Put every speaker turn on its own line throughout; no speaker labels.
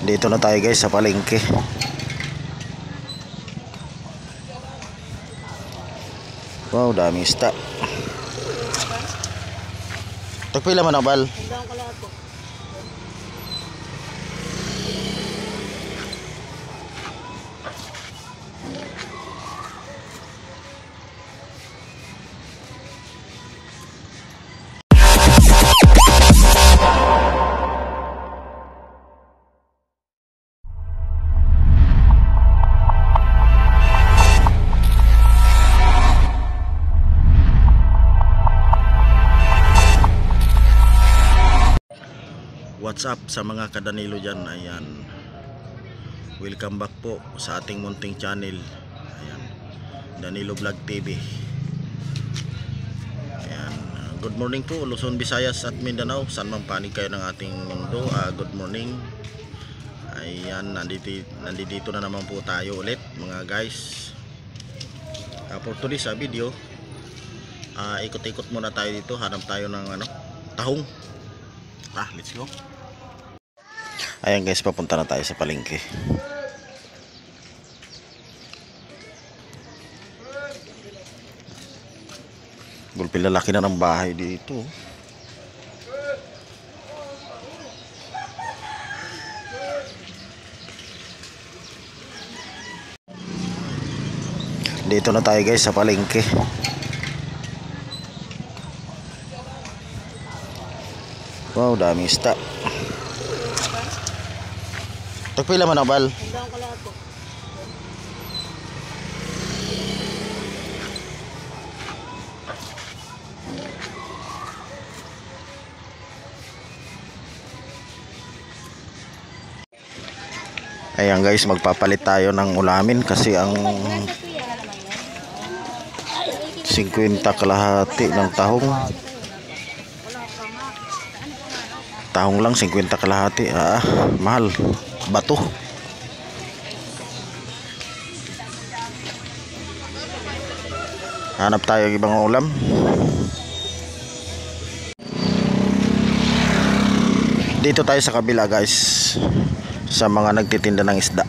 Dito na tayo guys sa palengke. Wow, dami isda. Tagpila man ang bal. What's up sa mga kadanilo dyan. Ayan, welcome back po sa ating munting channel. Ayan, Danilo Vlog TV. Ayan, good morning po Luzon, Visayas at Mindanao, saan man panig kayo ng ating mundo. Good morning. Ayan, nandito na naman po tayo ulit mga guys. For today's video, ikot-ikot muna tayo dito. Hanap tayo ng tahong. Let's go. Ayan guys, papunta na tayo sa palengke. Gulpil, lalaki na ng bahay dito. Dito na tayo guys sa palengke. Wow, dami isda. Tagpila man ang bal. Ayan guys, magpapalit tayo ng ulamin kasi ang 50 kalahati ng tahong. Tahong lang 50 kalahati. Mahal. Bato. Hanap tayo ng ibang ulam. Dito tayo sa kabila guys, sa mga nagtitinda ng isda.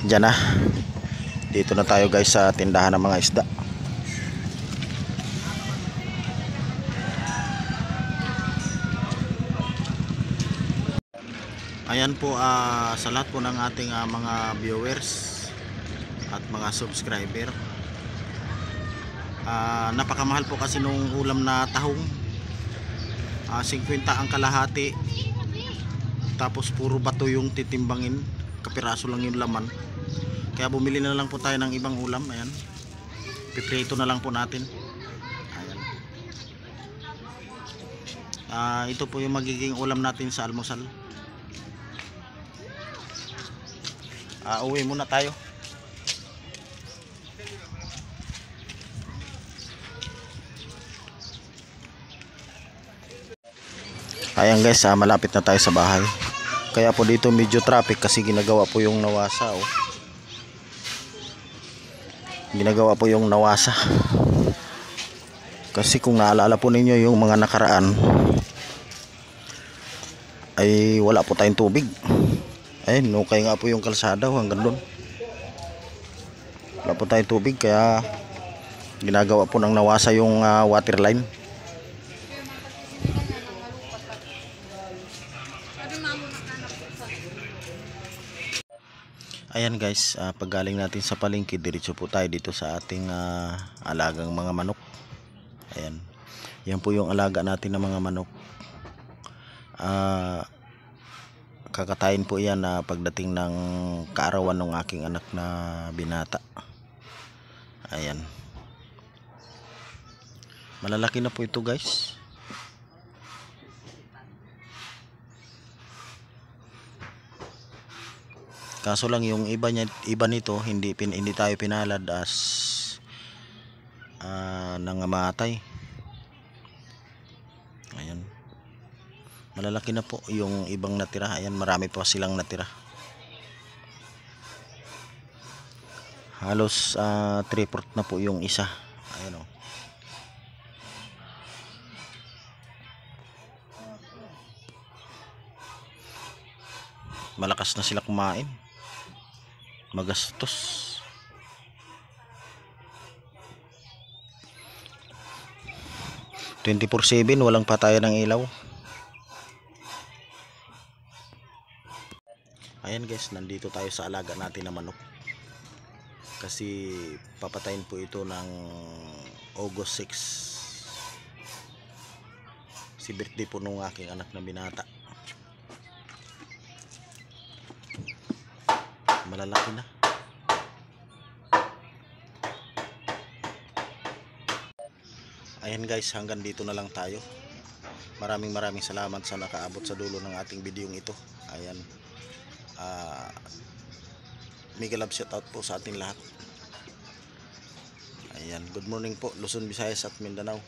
Diyan na. Dito na tayo guys sa tindahan ng mga isda. Ayan po, sa lahat po ng ating mga viewers at mga subscriber, napakamahal po kasi nung ulam na tahong. 50 ang kalahati, tapos puro bato yung titimbangin, kapiraso lang yung laman. Kaya bumili na lang po tayo ng ibang ulam. Ayan, piprito na lang po natin. Ayan. Ito po yung magiging ulam natin sa almusal. Uwi muna tayo. Ayan guys, malapit na tayo sa bahay. Kaya po dito medyo traffic kasi ginagawa po yung nawasa. Ginagawa po yung nawasa. Kasi kung naalala po ninyo yung mga nakaraan, ay wala po tayong tubig. Ay, nukay nga po yung kalsada hanggang doon. Wala po tayong tubig, kaya ginagawa po ng nawasa yung water line. Ayan guys, paggaling natin sa palengke, diretso po tayo dito sa ating alagang mga manok. Ayan, yan po yung alaga natin ng mga manok. Kakatayin po yan pagdating ng kaarawan ng aking anak na binata. Ayan, malalaki na po ito guys. Kaso lang yung iba nito hindi tayo pinalad as nangamatay. Ayan, malalaki na po yung ibang natira. Ayan, marami pa silang natira. Halos 3/4 na po yung isa. Ayan o. Malakas na sila kumain. Magastos. "24/7 walang patayan ng ilaw." Ayan guys, nandito tayo sa alaga natin na manok. Kasi papatayin po ito ng August 6. Si birthday po nung aking anak na binata. Malalaki na. Ayan guys, hanggang dito na lang tayo. Maraming salamat sa nakaabot sa dulo ng ating videong ito. Ayan. Mega love shoutout po sa ating lahat. Ayan, good morning po Luzon, Visayas at Mindanao.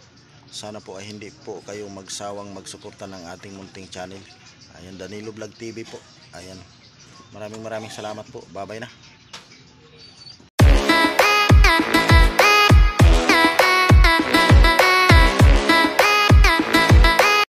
Sana po ay hindi po kayo magsawang magsuporta ng ating munting channel. Ayan, Danilo Vlog TV po. Ayan. Maraming salamat po. Bye bye na.